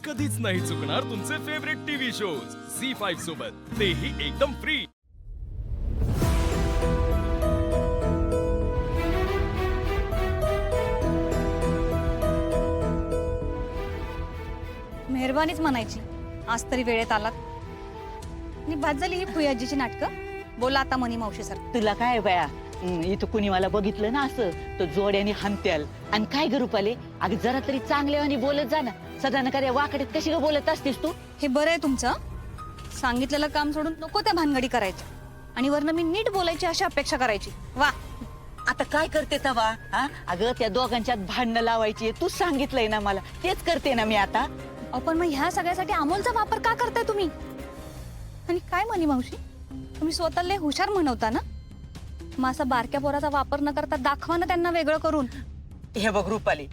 कधीच नाही चुकणार तुमचे फेवरेट टीव्ही शोज झी5 सोबत, तेही एकदम फ्री। मेहरबानीच म्हणायची, आज तरी वेळेत आलात। आणि बाद झाली ही फुयाजीची नाटकं। बोला आता मनी मावशी सर। तुला काय बाया, इथं कुणी मला बघितलं ना असं तो जोड्याने हनत्याल आणि काय ग रुपाले, अगं जरा तरी चांगल्यावानी बोलत जा ना, सदा नका त्या वाकड्यात कशी ग बोलत असतेस तू? हे बरं आहे तुमचं, सांगितलेलं काम सोडून नको त्या भानगडी करायच्या आणि वरनं मी नीट बोलायची अशी अपेक्षा करायची। वा, आता काय करते तवा? हा अगं त्या दोघांच्यात भांडणं लावायची, तू सांगितलंय ना मला, तेच करते ना मी आता। पण मग ह्या सगळ्यासाठी अमोलचा वापर का करताय तुम्ही? आणि काय मनी मावशी, तुम्ही स्वतःला हुशार म्हणवता ना, मग असा बारक्या पोराचा वापर न करता दाखवा ना त्यांना वेगळं करून। हे बघ रुपाली,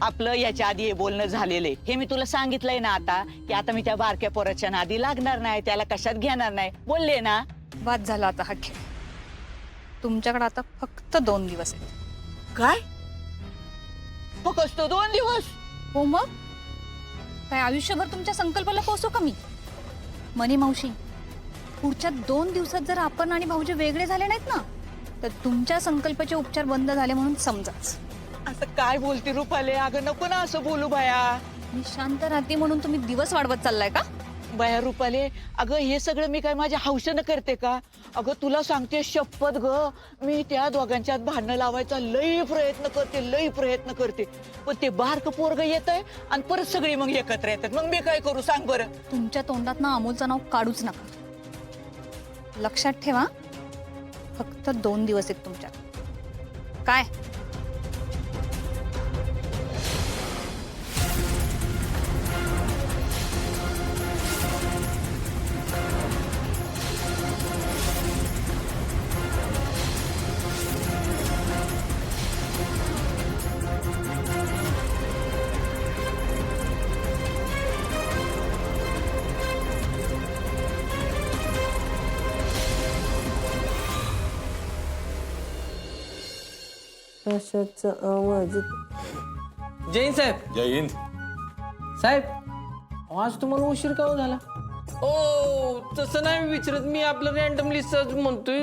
आपलं याच्या आधी हे बोलणं झालेलंय, हे मी तुला सांगितलंय ना आता, की आता मी त्या बारक्या पोराच्या नादी लागणार नाही, त्याला कशात घेणार नाही, बोलले ना। वाद झाला आता हा खेळ। तुमच्याकडे आता फक्त 2 दिवस आहेत। काय फक्त 2 दिवस? हो मग काय आयुष्यभर तुमच्या संकल्पाला पोहोचू का मी? मनी मावशी, पुढच्या 2 दिवसात जर आपण आणि भाऊजी वेगळे झाले नाहीत ना, तर तुमच्या संकल्पाचे उपचार बंद झाले म्हणून समजाच। असं काय बोलते रुपाले? अगं नको ना असं बोलू बाया। मी शांत राहते म्हणून तुम्ही दिवस वाढवत चाललाय का? बाया रुपाले, अगं हे सगळं मी काय माझ्या हौसेनं करते का? अगं तुला सांगते शपथ ग, मी त्या दोघांच्यात भांडणं लावायचा लई प्रयत्न करते, पण ते बारकं पोरग येतंय आणि परत सगळी मग एकत्र येतात, मग मी काय करू सांग बरं? तुमच्या तोंडात ना अमोलचं नाव काढूच नका, लक्षात ठेवा। फक्त 2 दिवस आहेत तुमच्यात। काय कशाचा आवाज? जैन साहेब, जय हिंद साहेब आज तुम्हाला उशीर का हो झाला? ओ तसं नाही विचारत मी, आपलं रॅन्डमली सहज म्हणतोय।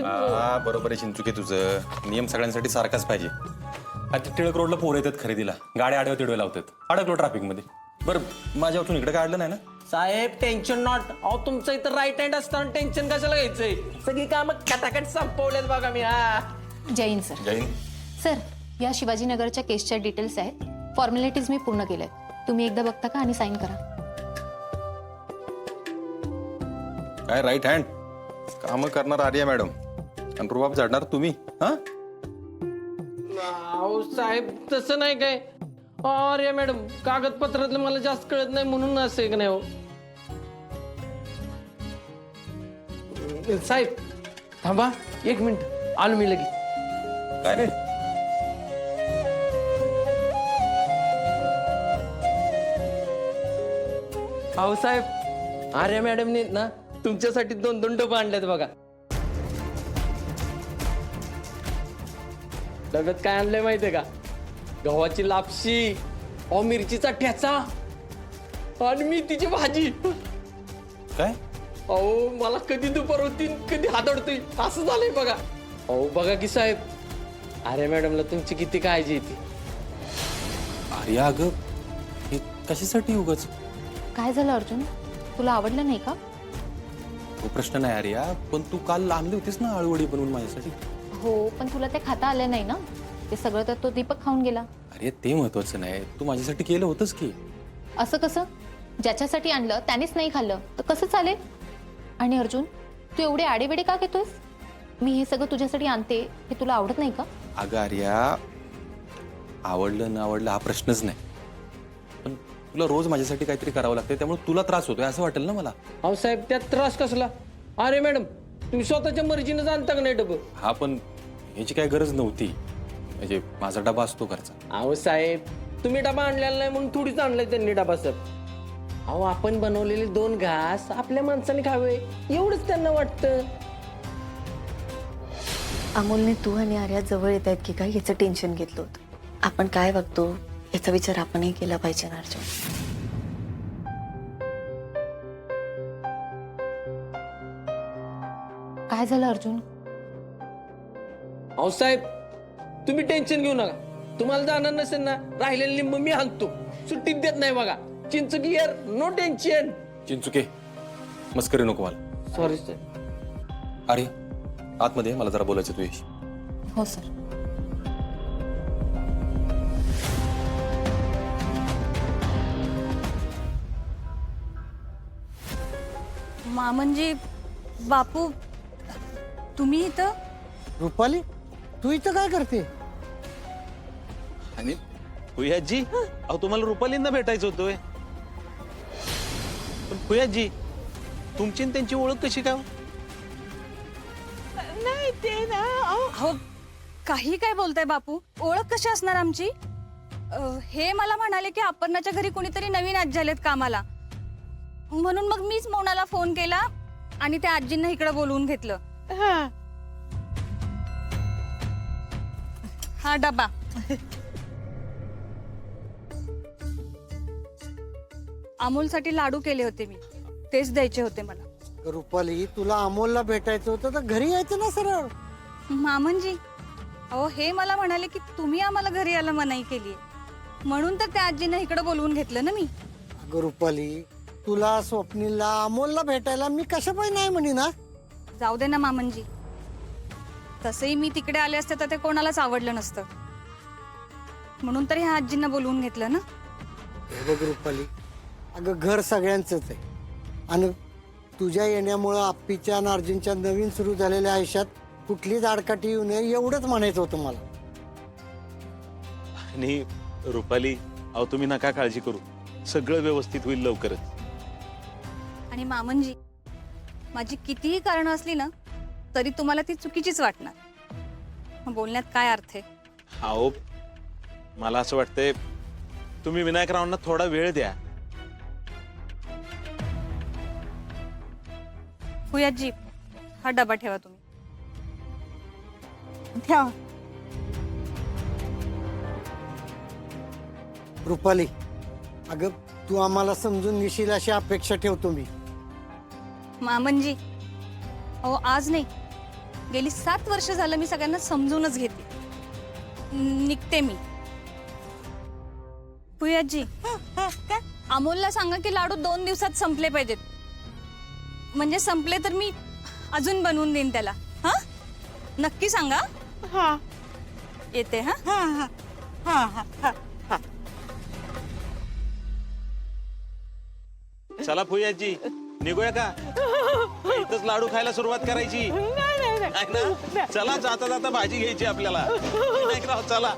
बरोबर आहे चिंचुके, तुझं नियम सगळ्यांसाठी सारखाच पाहिजे। आता टिळक रोडला पोर येतात खरेदीला, गाड्या आडव्या तिडव्या लावतात, अडकलो ट्रॅफिक मध्ये। बरं माझ्या वाचून इकडे काढलं नाही ना? साहेब टेन्शन नॉट, अहो तुमचं इथं राईट हँड असताना टेन्शन कशाला घ्यायचंय? सगळी कामं खटाखट संपवल्यात बघा मी। हा जैन सर। जय हिंद सर, या शिवाजीनगरच्या केसच्या डिटेल्स आहेत, फॉर्मॅलिटीज मी पूर्ण केल्यात, तुम्ही एकदा बघता का आणि साईन करा। काय राईट हँड काम करणार आर्या मॅडम आणि रुबाब झाडणार तुम्ही? हा अहो साहेब तसं नाही काय, अरे मॅडम कागदपत्रातलं मला जास्त कळत नाही म्हणून असं एक नाही हो। साहेब थांबा 1 मिनिट, आलो मी लगेच। काय रे? अहो साहेब, आर्या मॅडमने ना तुमच्यासाठी 2 डबा आणल्यात बघा। डब्यात काय आणलंय माहितीये का? गव्हाची लापशी, अहो मिरचीचा ठेचा आणि मेथीची भाजी। काय अहो मला कधी दुपार होती कधी हादडतोय असं झालंय बघा। अहो बघा की साहेब, आर्या मॅडमला तुमची किती काळजी येते। आर्या अगं हे कशासाठी उगाच? काय झालं अर्जुन, तुला आवडलं नाही का? तो प्रश्न नाही आर्या, पण तू काल आणली होतीस ना आळूवडी बनवून माझ्यासाठी? हो, पण तुला ते खाता आलं नाही ना, ते सगळं तर तो दीपक खाऊन गेला। अरे ते महत्वाचं नाही, तू माझ्यासाठी केलं होतंस की। असं कसं? ज्याच्यासाठी आणलं त्यानेच नाही खाल्लं तर कसं चालेल? आणि अर्जुन, तू एवढे आडेवेडे का घेतोस? मी हे सगळं तुझ्यासाठी आणते, हे तुला आवडत नाही का? अगं आर्या, आवडलं न आवडलं हा प्रश्नच नाही, पण तुला रोज माझ्यासाठी काहीतरी करावं लागतं, त्यामुळे तुला त्रास होतोय असं वाटेल ना मला। अहो साहेब त्यात त्रास कसला? अरे मॅडम तुम्ही स्वतःच्या मर्जीनं जाणता का नाही डबं? हा पण ह्याची काही गरज नव्हती, म्हणजे माझा डबा असतो घरचा। अहो साहेब तुम्ही डबा आणलेला नाही म्हणून थोडीच आणलाय त्यांनी डबा सर। अहो आपण बनवलेले 2 घास आपल्या माणसाने खावे एवढंच त्यांना वाटतं। अमोलने तू आणि आर्या जवळ येत आहेत की काय याचं टेन्शन घेतलं होतं। आपण काय बघतो याचा विचार आपणही केला पाहिजे ना अर्जुन। काय झालं अर्जुन? अहो साहेब, तुम्ही टेन्शन घेऊ नका. तुम्हाला जाणार नसेल ना, राहिलेले लिंब मी आणतो. सुट्टीत देत नाही बघा. चिंच क्लिअर, नो टेन्शन. चिंचुके मस्करी नको मला. Sorry sir. अरे आतमध्ये ये, मला जरा बोलायचं तुझ्याशी. हो सर. मामनजी, बापू, तुम्ही इथं? रुपाली, तू इथं काय करते? आणि फुयाजी, अहो तुम्हाला रुपालींना भेटायचं होतं. पण फुयाजी, तुमची आणि त्यांची ओळख कशी काय? नाही ते ना हो, काही काय बोलताय बापू? ओळख कशी असणार आमची? हे मला म्हणाले की अपर्णाच्या घरी कोणीतरी नवीन आजी आलेत कामाला, म्हणून मग मीच मोनाला फोन केला आणि त्या आजींना इकडे बोलवून घेतलं. हा डबा. अमोलसाठी लाडू केले होते मी, तेच द्यायचे होते मला. रुपाली, तुला अमोलला भेटायचं होतं तर घरी यायचं ना सरळ. मामनजी, अहो हे मला म्हणाले की तुम्ही आम्हाला घरी यायला मनाई केली, म्हणून तर त्या आजींना इकडे बोलवून घेतलं ना मी. अगं रुपाली, तुला, स्वप्नीलला, अमोलला भेटायला मी कशा पाहिजे नाही म्हणी ना. जाऊ दे ना मामनजी, तसंही मी तिकडे आले असते तर ते कोणालाच आवडलं नसतं, म्हणून तर ह्या आजींना बोलवून घेतलं ना. हे बघ रुपाली, अगं घर सगळ्यांचंच आहे आणि तुझ्या येण्यामुळं आप्पीच्या आणि अर्जुनच्या नवीन सुरू झालेल्या आयुष्यात कुठलीच आडकाठी येऊ नये एवढंच म्हणायचं होतं मला. आणि रुपाली, अहो तुम्ही नका काळजी करू, सगळं व्यवस्थित होईल लवकरच. आणि मामनजी, माझी कितीही कारणं असली ना तरी तुम्हाला ती चुकीचीच वाटणार. मग बोलण्यात काय अर्थ आहे? अहो मला असं वाटतंय तुम्ही विनायकरावांना थोडा वेळ द्या. फुयाजी, हा डबा ठेवा तुम्ही. ठेवा. रुपाली, अगं तू आम्हाला समजून घेशील अशी अपेक्षा ठेवतो मी. मामनजी, अहो आज नाही, गेली 7 वर्ष झालं मी सगळ्यांना समजूनच घेते. निघते मी. फुयाजी, अमोलला सांगा की लाडू 2 दिवसात संपले पाहिजेत, म्हणजे संपले तर मी अजून बनवून देईन त्याला. हा, नक्की सांगा. हा येते. हा हा हा हा हा हा. चला फुयाजी, निघूया का? इथंच लाडू खायला सुरुवात करायची. नाही ना? चला, जाता जाता भाजी घ्यायची आपल्याला. विनायकराव चला.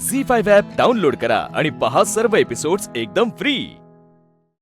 झी5 ॲप डाउनलोड करा आणि पहा सर्व एपिसोड्स एकदम फ्री.